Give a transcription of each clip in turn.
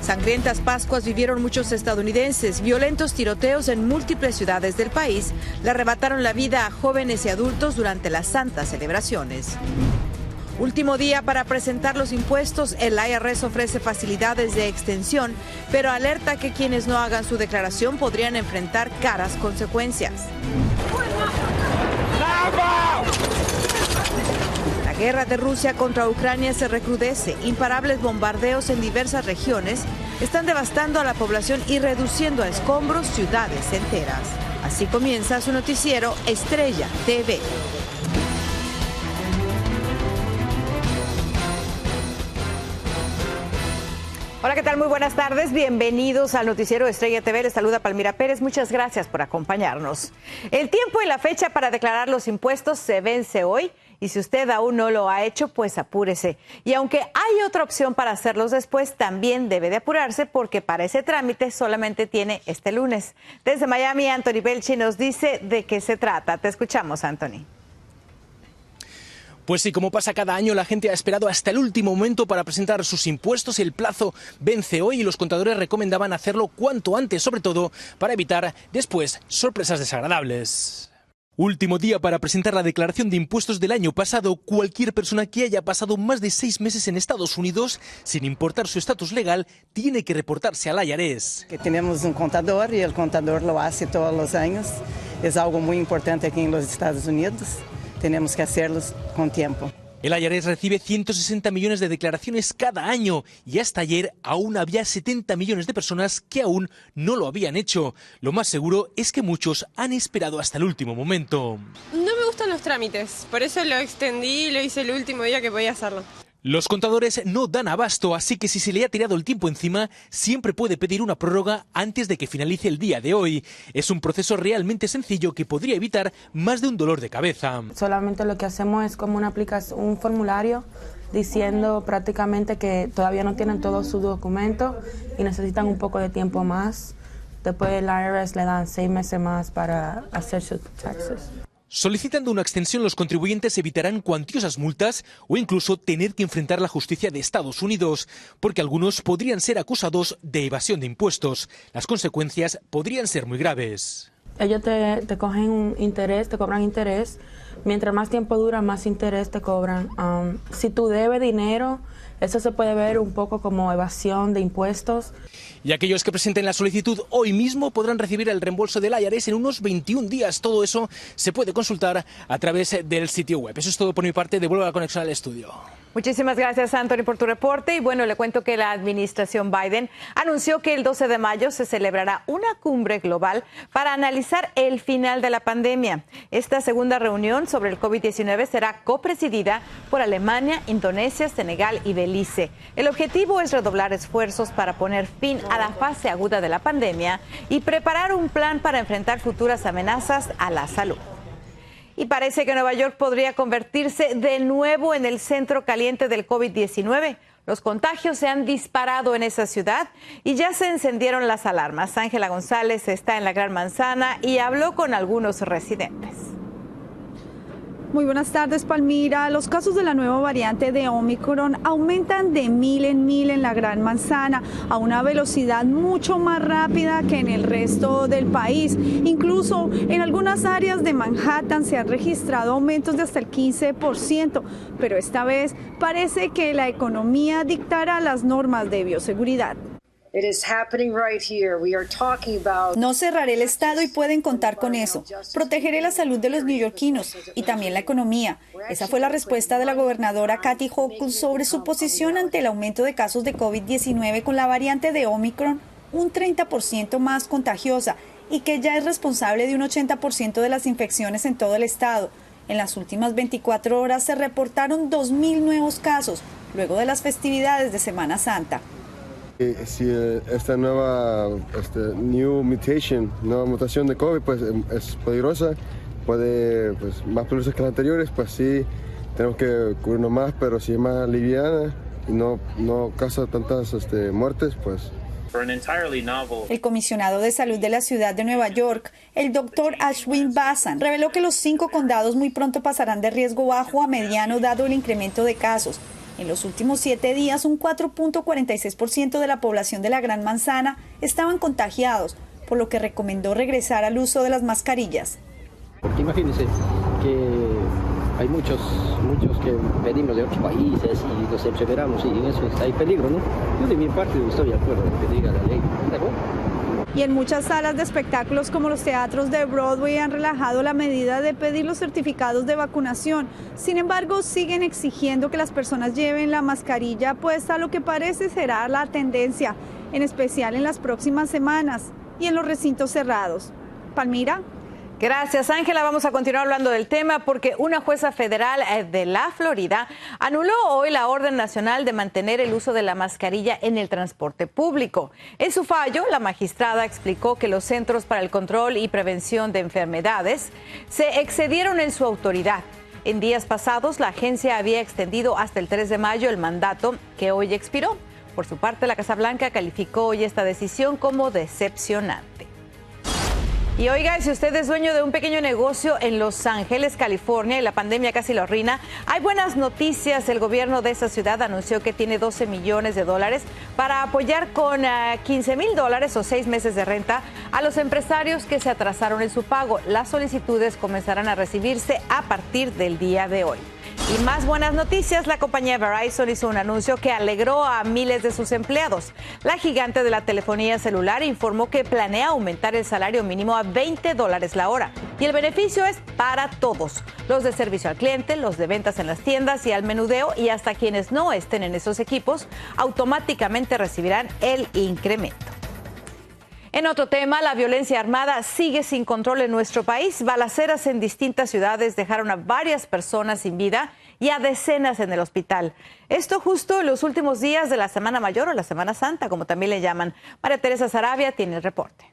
Sangrientas Pascuas vivieron muchos estadounidenses. Violentos tiroteos en múltiples ciudades del país le arrebataron la vida a jóvenes y adultos durante las santas celebraciones. Último día para presentar los impuestos, el IRS ofrece facilidades de extensión, pero alerta que quienes no hagan su declaración podrían enfrentar caras consecuencias. La guerra de Rusia contra Ucrania se recrudece. Imparables bombardeos en diversas regiones están devastando a la población y reduciendo a escombros ciudades enteras. Así comienza su noticiero Estrella TV. Hola, ¿qué tal? Muy buenas tardes. Bienvenidos al noticiero Estrella TV. Les saluda Palmira Pérez. Muchas gracias por acompañarnos. El tiempo y la fecha para declarar los impuestos se vence hoy. Y si usted aún no lo ha hecho, pues apúrese. Y aunque hay otra opción para hacerlos después, también debe de apurarse porque para ese trámite solamente tiene este lunes. Desde Miami, Anthony Belchi nos dice de qué se trata. Te escuchamos, Anthony. Pues sí, como pasa cada año, la gente ha esperado hasta el último momento para presentar sus impuestos. El plazo vence hoy y los contadores recomendaban hacerlo cuanto antes, sobre todo para evitar después sorpresas desagradables. Último día para presentar la declaración de impuestos del año pasado. Cualquier persona que haya pasado más de 6 meses en Estados Unidos, sin importar su estatus legal, tiene que reportarse al IRS. Que tenemos un contador y el contador lo hace todos los años. Es algo muy importante aquí en los Estados Unidos. Tenemos que hacerlos con tiempo. El IRS recibe 160 millones de declaraciones cada año y hasta ayer aún había 70 millones de personas que aún no lo habían hecho. Lo más seguro es que muchos han esperado hasta el último momento. No me gustan los trámites, por eso lo extendí y lo hice el último día que podía hacerlo. Los contadores no dan abasto, así que si se le ha tirado el tiempo encima, siempre puede pedir una prórroga antes de que finalice el día de hoy. Es un proceso realmente sencillo que podría evitar más de un dolor de cabeza. Solamente lo que hacemos es como un formulario diciendo prácticamente que todavía no tienen todos sus documentos y necesitan un poco de tiempo más. Después el IRS le dan 6 meses más para hacer sus taxes. Solicitando una extensión, los contribuyentes evitarán cuantiosas multas o incluso tener que enfrentar la justicia de Estados Unidos, porque algunos podrían ser acusados de evasión de impuestos. Las consecuencias podrían ser muy graves. Ellos te cogen un interés, te cobran interés. Mientras más tiempo dura, más interés te cobran. Si tú debes dinero, eso se puede ver un poco como evasión de impuestos. Y aquellos que presenten la solicitud hoy mismo podrán recibir el reembolso del IRS en unos 21 días. Todo eso se puede consultar a través del sitio web. Eso es todo por mi parte. Devuelvo la conexión al estudio. Muchísimas gracias, Anthony, por tu reporte. Y bueno, le cuento que la administración Biden anunció que el 12 de mayo se celebrará una cumbre global para analizar el final de la pandemia. Esta segunda reunión sobre el COVID-19 será copresidida por Alemania, Indonesia, Senegal y Belice. El objetivo es redoblar esfuerzos para poner fin a la fase aguda de la pandemia y preparar un plan para enfrentar futuras amenazas a la salud. Y parece que Nueva York podría convertirse de nuevo en el centro caliente del COVID-19. Los contagios se han disparado en esa ciudad y ya se encendieron las alarmas. Ángela González está en la Gran Manzana y habló con algunos residentes. Muy buenas tardes, Palmira. Los casos de la nueva variante de Omicron aumentan de 1000 en 1000 en la Gran Manzana a una velocidad mucho más rápida que en el resto del país. Incluso en algunas áreas de Manhattan se han registrado aumentos de hasta el 15%, pero esta vez parece que la economía dictará las normas de bioseguridad. No cerraré el estado y pueden contar con eso. Protegeré la salud de los neoyorquinos y también la economía. Esa fue la respuesta de la gobernadora Kathy Hochul sobre su posición ante el aumento de casos de COVID-19 con la variante de Omicron, un 30% más contagiosa y que ya es responsable de un 80% de las infecciones en todo el estado. En las últimas 24 horas se reportaron 2,000 nuevos casos luego de las festividades de Semana Santa. Si esta nueva nueva mutación de COVID pues, es peligrosa, puede más peligrosa que las anteriores, pues sí, tenemos que cubrirnos más, pero si es más liviana y no causa tantas muertes, pues... El comisionado de salud de la ciudad de Nueva York, el doctor Ashwin Vasan, reveló que los 5 condados muy pronto pasarán de riesgo bajo a mediano dado el incremento de casos. En los últimos 7 días, un 4.46% de la población de la Gran Manzana estaban contagiados, por lo que recomendó regresar al uso de las mascarillas. Porque imagínense que hay muchos que venimos de otros países y nos enfermamos y en eso hay peligro, ¿no? Yo de mi parte estoy de acuerdo con lo que diga la ley. Y en muchas salas de espectáculos como los teatros de Broadway han relajado la medida de pedir los certificados de vacunación. Sin embargo, siguen exigiendo que las personas lleven la mascarilla puesta, lo que parece será la tendencia, en especial en las próximas semanas y en los recintos cerrados. Palmira. Gracias, Ángela. Vamos a continuar hablando del tema porque una jueza federal de la Florida anuló hoy la orden nacional de mantener el uso de la mascarilla en el transporte público. En su fallo, la magistrada explicó que los Centros para el Control y Prevención de Enfermedades se excedieron en su autoridad. En días pasados, la agencia había extendido hasta el 3 de mayo el mandato que hoy expiró. Por su parte, la Casa Blanca calificó hoy esta decisión como decepcionante. Y oiga, si usted es dueño de un pequeño negocio en Los Ángeles, California, y la pandemia casi lo arruina, hay buenas noticias. El gobierno de esa ciudad anunció que tiene $12 millones para apoyar con $15,000 o 6 meses de renta a los empresarios que se atrasaron en su pago. Las solicitudes comenzarán a recibirse a partir del día de hoy. Y más buenas noticias, la compañía Verizon hizo un anuncio que alegró a miles de sus empleados. La gigante de la telefonía celular informó que planea aumentar el salario mínimo a $20 la hora. Y el beneficio es para todos, los de servicio al cliente, los de ventas en las tiendas y al menudeo, y hasta quienes no estén en esos equipos automáticamente recibirán el incremento. En otro tema, la violencia armada sigue sin control en nuestro país. Balaceras en distintas ciudades dejaron a varias personas sin vida y a decenas en el hospital. Esto justo en los últimos días de la Semana Mayor o la Semana Santa, como también le llaman. María Teresa Sarabia tiene el reporte.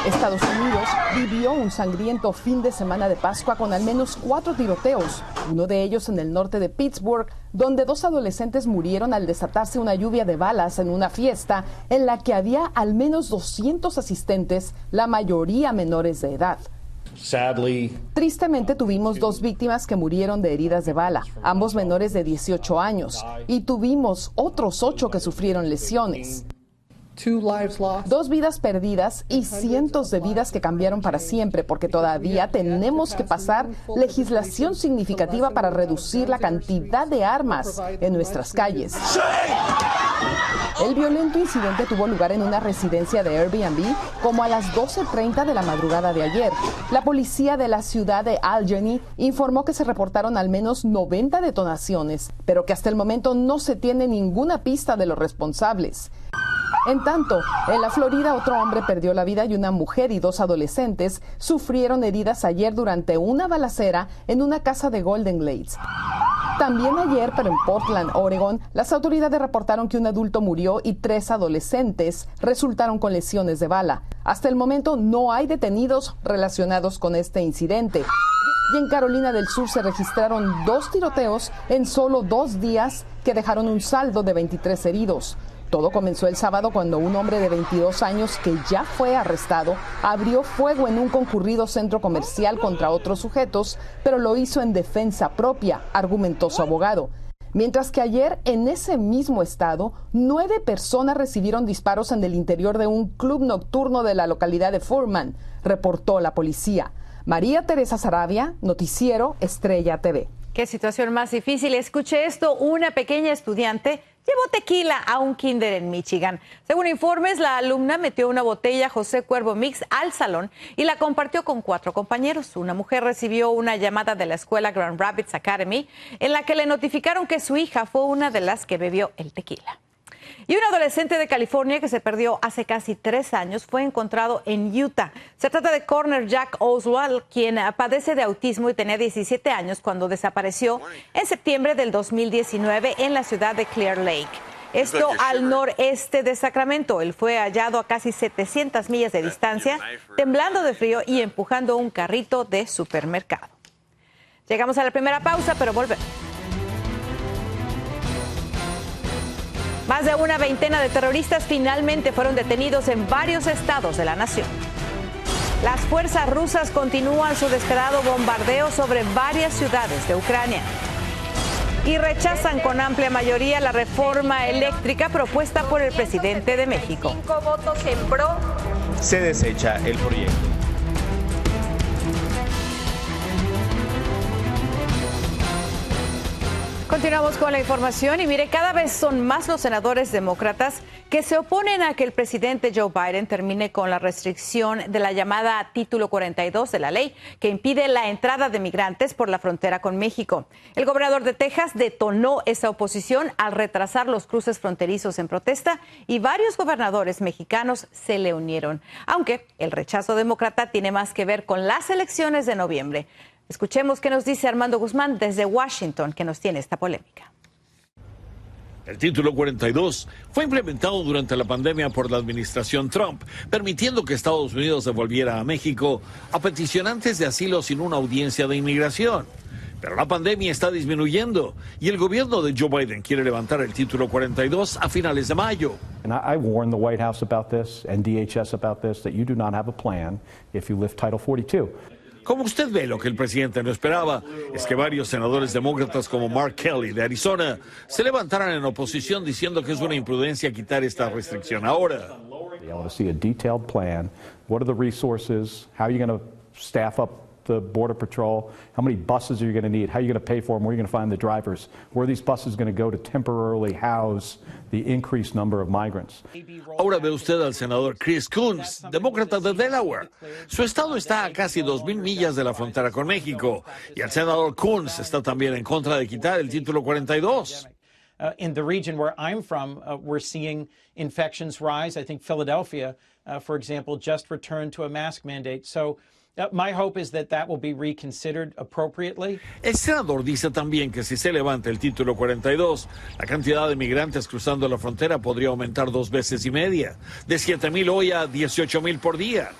Estados Unidos vivió un sangriento fin de semana de Pascua con al menos 4 tiroteos, uno de ellos en el norte de Pittsburgh, donde 2 adolescentes murieron al desatarse una lluvia de balas en una fiesta en la que había al menos 200 asistentes, la mayoría menores de edad. Tristemente tuvimos 2 víctimas que murieron de heridas de bala, ambos menores de 18 años, y tuvimos otros 8 que sufrieron lesiones. 2 vidas perdidas y cientos de vidas que cambiaron para siempre, porque todavía tenemos que pasar legislación significativa para reducir la cantidad de armas en nuestras calles. El violento incidente tuvo lugar en una residencia de Airbnb como a las 12:30 de la madrugada de ayer. La policía de la ciudad de Allegheny informó que se reportaron al menos 90 detonaciones, pero que hasta el momento no se tiene ninguna pista de los responsables. En tanto, en la Florida, otro hombre perdió la vida y una mujer y 2 adolescentes sufrieron heridas ayer durante una balacera en una casa de Golden Glades. También ayer, pero en Portland, Oregon, las autoridades reportaron que un adulto murió y 3 adolescentes resultaron con lesiones de bala. Hasta el momento no hay detenidos relacionados con este incidente. Y en Carolina del Sur se registraron 2 tiroteos en solo 2 días que dejaron un saldo de 23 heridos. Todo comenzó el sábado cuando un hombre de 22 años que ya fue arrestado abrió fuego en un concurrido centro comercial contra otros sujetos, pero lo hizo en defensa propia, argumentó su abogado. Mientras que ayer, en ese mismo estado, 9 personas recibieron disparos en el interior de un club nocturno de la localidad de Furman, reportó la policía. María Teresa Sarabia, Noticiero Estrella TV. Qué situación más difícil. Escuche esto, una pequeña estudiante llevó tequila a un kinder en Michigan. Según informes, la alumna metió una botella José Cuervo Mix al salón y la compartió con 4 compañeros. Una mujer recibió una llamada de la escuela Grand Rapids Academy en la que le notificaron que su hija fue una de las que bebió el tequila. Y un adolescente de California que se perdió hace casi 3 años fue encontrado en Utah. Se trata de Connor Jack Oswald, quien padece de autismo y tenía 17 años cuando desapareció en septiembre del 2019 en la ciudad de Clear Lake. Esto al noreste de Sacramento. Él fue hallado a casi 700 millas de distancia, temblando de frío y empujando un carrito de supermercado. Llegamos a la primera pausa, pero volvemos. Más de una veintena de terroristas finalmente fueron detenidos en varios estados de la nación. Las fuerzas rusas continúan su descarado bombardeo sobre varias ciudades de Ucrania. y rechazan con amplia mayoría la reforma eléctrica propuesta por el presidente de México. 5 votos en pro. Se desecha el proyecto. Continuamos con la información y mire, cada vez son más los senadores demócratas que se oponen a que el presidente Joe Biden termine con la restricción de la llamada Título 42 de la ley que impide la entrada de migrantes por la frontera con México. El gobernador de Texas detonó esa oposición al retrasar los cruces fronterizos en protesta y varios gobernadores mexicanos se le unieron, aunque el rechazo demócrata tiene más que ver con las elecciones de noviembre. Escuchemos qué nos dice Armando Guzmán desde Washington, que nos tiene esta polémica. El Título 42 fue implementado durante la pandemia por la administración Trump, permitiendo que Estados Unidos devolviera a México a peticionantes de asilo sin una audiencia de inmigración. Pero la pandemia está disminuyendo y el gobierno de Joe Biden quiere levantar el Título 42 a finales de mayo. I warned the White House about this and DHS about this, that you do not have a plan if you lift Title 42. Como usted ve, lo que el presidente no esperaba es que varios senadores demócratas como Mark Kelly de Arizona se levantaran en oposición diciendo que es una imprudencia quitar esta restricción ahora. I want to see a detailed plan. What are the resources? How are you going to staff up the Border Patrol? How many buses are you going to need? How are you going to pay for them? Where are you going to find the drivers? Where are these buses going to go to temporarily house the increased number of migrants? Ahora ve usted al senador Chris Coons, demócrata de Delaware. Su estado está a casi 2,000 millas de la frontera con México. Y el senador Coons está también en contra de quitar el Título 42. In the region where I'm from, we're seeing infections rise. I think Philadelphia, for example, just returned to a mask mandate. So my hope is that will be reconsidered appropriately. El senador dice también que si se levanta el Título 42, la cantidad de migrantes cruzando la frontera podría aumentar 2,5 veces, de 7,000 hoy a 18,000 por día.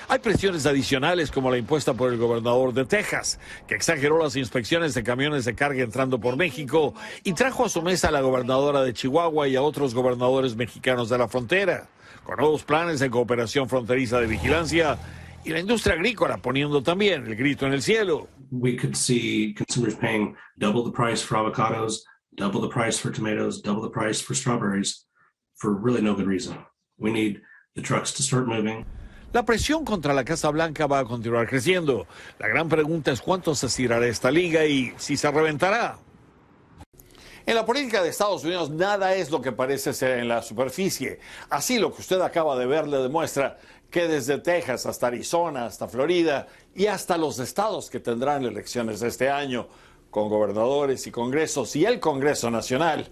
Hay presiones adicionales como la impuesta por el gobernador de Texas, que exageró las inspecciones de camiones de carga entrando por México y trajo a su mesa a la gobernadora de Chihuahua y a otros gobernadores mexicanos de la frontera, con nuevos planes de cooperación fronteriza de vigilancia y la industria agrícola poniendo también el grito en el cielo. We could see consumers paying double the price for avocados, double the price for tomatoes, double the price for strawberries, for really no good reason. We need the trucks to start moving. La presión contra la Casa Blanca va a continuar creciendo. La gran pregunta es cuánto se estirará esta liga y si se reventará. En la política de Estados Unidos nada es lo que parece ser en la superficie. Así lo que usted acaba de ver le demuestra que desde Texas hasta Arizona, hasta Florida y hasta los estados que tendrán elecciones este año, con gobernadores y congresos y el Congreso Nacional,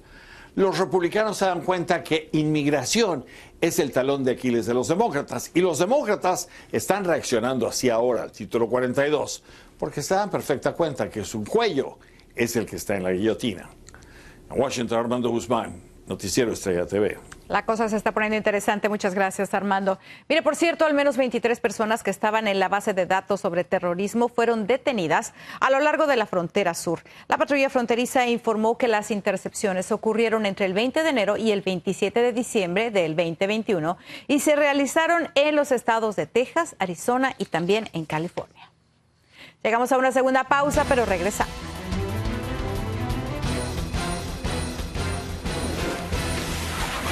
los republicanos se dan cuenta que inmigración es el talón de Aquiles de los demócratas y los demócratas están reaccionando así ahora al Título 42 porque se dan perfecta cuenta que su cuello es el que está en la guillotina. En Washington, Armando Guzmán, Noticiero Estrella TV. La cosa se está poniendo interesante. Muchas gracias, Armando. Mire, por cierto, al menos 23 personas que estaban en la base de datos sobre terrorismo fueron detenidas a lo largo de la frontera sur. La patrulla fronteriza informó que las intercepciones ocurrieron entre el 20 de enero y el 27 de diciembre del 2021 y se realizaron en los estados de Texas, Arizona y también en California. Llegamos a una segunda pausa, pero regresamos.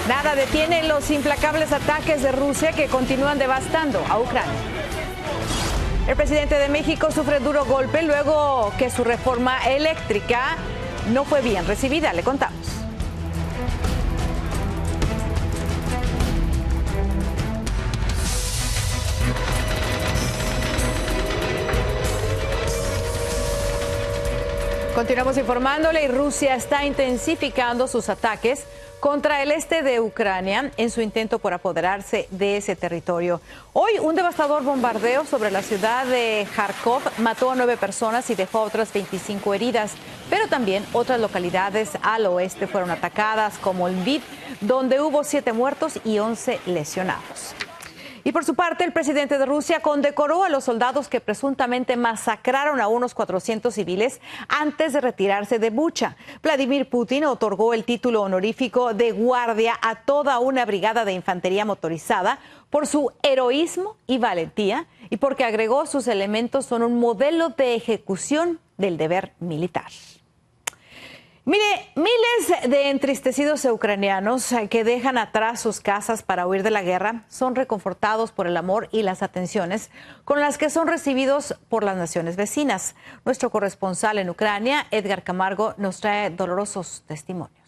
Nada detiene los implacables ataques de Rusia que continúan devastando a Ucrania. El presidente de México sufre duro golpe luego que su reforma eléctrica no fue bien recibida. Le contamos. Continuamos informándole y Rusia está intensificando sus ataques contra el este de Ucrania en su intento por apoderarse de ese territorio. Hoy, un devastador bombardeo sobre la ciudad de Kharkov mató a 9 personas y dejó a otras 25 heridas, pero también otras localidades al oeste fueron atacadas, como Lviv, donde hubo 7 muertos y 11 lesionados. Y por su parte, el presidente de Rusia condecoró a los soldados que presuntamente masacraron a unos 400 civiles antes de retirarse de Bucha. Vladimir Putin otorgó el título honorífico de guardia a toda una brigada de infantería motorizada por su heroísmo y valentía y porque agregó sus elementos son un modelo de ejecución del deber militar. Mire, miles de entristecidos ucranianos que dejan atrás sus casas para huir de la guerra son reconfortados por el amor y las atenciones con las que son recibidos por las naciones vecinas. Nuestro corresponsal en Ucrania, Edgar Camargo, nos trae dolorosos testimonios.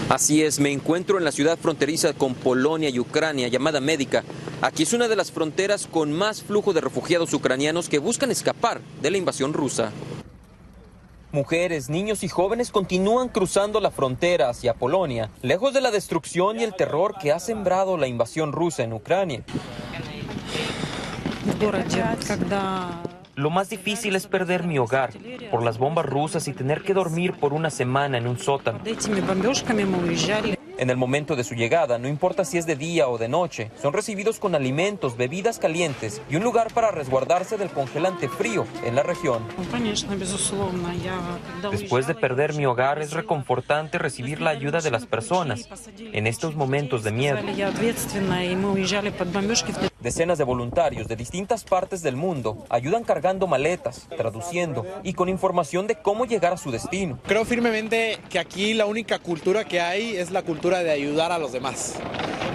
Así es, me encuentro en la ciudad fronteriza con Polonia y Ucrania, llamada Médica. Aquí es una de las fronteras con más flujo de refugiados ucranianos que buscan escapar de la invasión rusa. Mujeres, niños y jóvenes continúan cruzando la frontera hacia Polonia, lejos de la destrucción y el terror que ha sembrado la invasión rusa en Ucrania. Lo más difícil es perder mi hogar por las bombas rusas y tener que dormir por una semana en un sótano. En el momento de su llegada, no importa si es de día o de noche, son recibidos con alimentos, bebidas calientes y un lugar para resguardarse del congelante frío en la región. Después de perder mi hogar, es reconfortante recibir la ayuda de las personas en estos momentos de miedo. Decenas de voluntarios de distintas partes del mundo ayudan cargando maletas, traduciendo y con información de cómo llegar a su destino. Creo firmemente que aquí la única cultura que hay es la cultura de ayudar a los demás.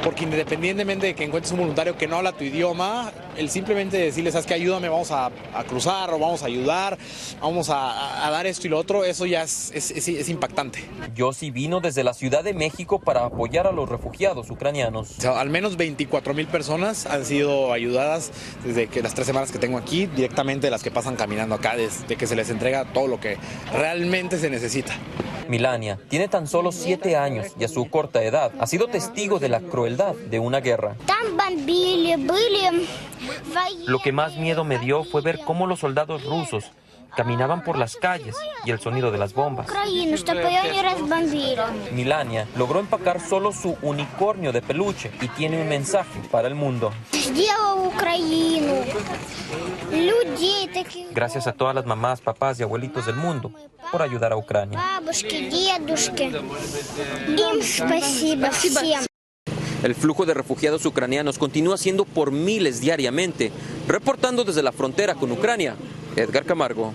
Porque independientemente de que encuentres un voluntario que no habla tu idioma, el simplemente decirle, sabes que ayúdame, vamos a cruzar o vamos a ayudar, vamos a dar esto y lo otro, eso ya es impactante. Yossi vino desde la Ciudad de México para apoyar a los refugiados ucranianos. O sea, al menos 24,000 personas han sido ayudadas desde que las 3 semanas que tengo aquí, directamente las que pasan caminando acá, desde que se les entrega todo lo que realmente se necesita. Milania tiene tan solo 7 años y a su corta edad ha sido testigo de la crueldad de una guerra. Lo que más miedo me dio fue ver cómo los soldados rusos caminaban por las calles y el sonido de las bombas. Milania logró empacar solo su unicornio de peluche y tiene un mensaje para el mundo. Gracias a todas las mamás, papás y abuelitos del mundo por ayudar a Ucrania. El flujo de refugiados ucranianos continúa siendo por miles diariamente. Reportando desde la frontera con Ucrania, Edgar Camargo.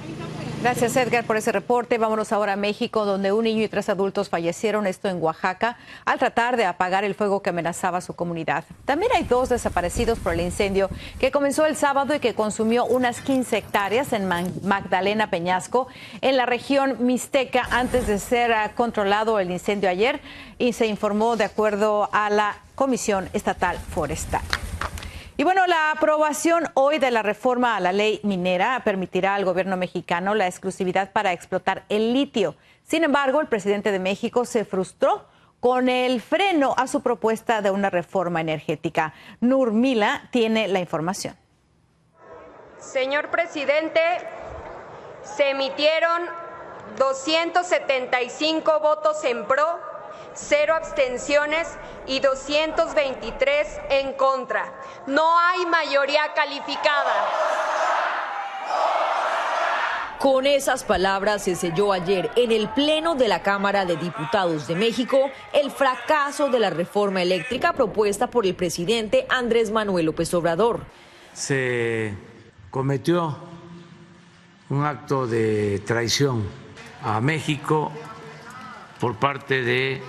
Gracias, Edgar, por ese reporte. Vámonos ahora a México, donde un niño y 3 adultos fallecieron, esto en Oaxaca, al tratar de apagar el fuego que amenazaba su comunidad. También hay 2 desaparecidos por el incendio que comenzó el sábado y que consumió unas 15 hectáreas en Magdalena Peñasco, en la región mixteca, antes de ser controlado el incendio ayer, y se informó de acuerdo a la Comisión Estatal Forestal. Y bueno, la aprobación hoy de la reforma a la ley minera permitirá al gobierno mexicano la exclusividad para explotar el litio. Sin embargo, el presidente de México se frustró con el freno a su propuesta de una reforma energética. Nur Mila tiene la información. Señor presidente, se emitieron 275 votos en pro, 0 abstenciones y 223 en contra. No hay mayoría calificada. Con esas palabras se selló ayer en el Pleno de la Cámara de Diputados de México el fracaso de la reforma eléctrica propuesta por el presidente Andrés Manuel López Obrador. Se cometió un acto de traición a México por parte de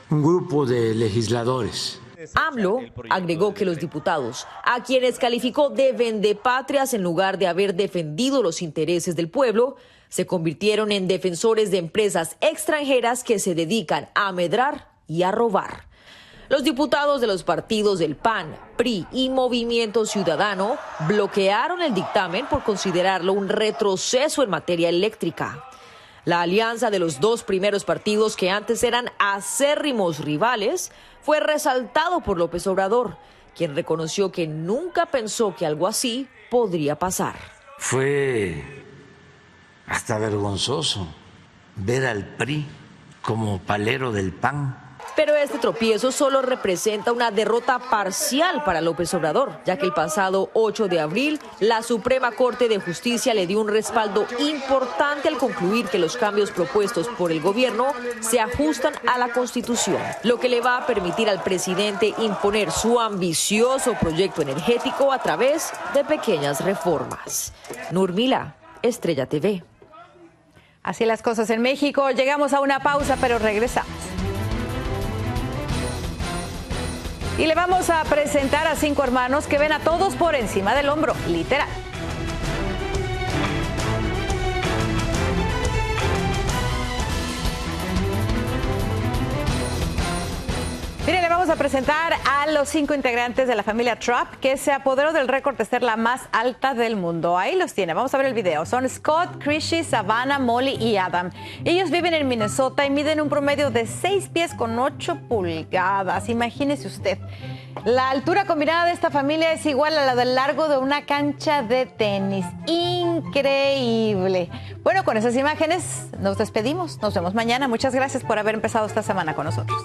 un grupo de legisladores. AMLO agregó que los diputados, a quienes calificó de vendepatrias en lugar de haber defendido los intereses del pueblo, se convirtieron en defensores de empresas extranjeras que se dedican a amedrar y a robar. Los diputados de los partidos del PAN, PRI y Movimiento Ciudadano bloquearon el dictamen por considerarlo un retroceso en materia eléctrica. La alianza de los 2 primeros partidos, que antes eran acérrimos rivales, fue resaltado por López Obrador, quien reconoció que nunca pensó que algo así podría pasar. Fue hasta vergonzoso ver al PRI como palero del PAN. Pero este tropiezo solo representa una derrota parcial para López Obrador, ya que el pasado 8 de abril la Suprema Corte de Justicia le dio un respaldo importante al concluir que los cambios propuestos por el gobierno se ajustan a la Constitución, lo que le va a permitir al presidente imponer su ambicioso proyecto energético a través de pequeñas reformas. Nur Mila, Estrella TV. Así las cosas en México. Llegamos a una pausa, pero regresamos. Y le vamos a presentar a 5 hermanos que ven a todos por encima del hombro, literal. Miren, le vamos a presentar a los 5 integrantes de la familia Trapp, que se apoderó del récord de ser la más alta del mundo. Ahí los tiene, vamos a ver el video. Son Scott, Chrissy, Savannah, Molly y Adam. Ellos viven en Minnesota y miden un promedio de 6 pies con 8 pulgadas. Imagínese usted. La altura combinada de esta familia es igual a la del largo de una cancha de tenis. Increíble. Bueno, con esas imágenes nos despedimos. Nos vemos mañana. Muchas gracias por haber empezado esta semana con nosotros.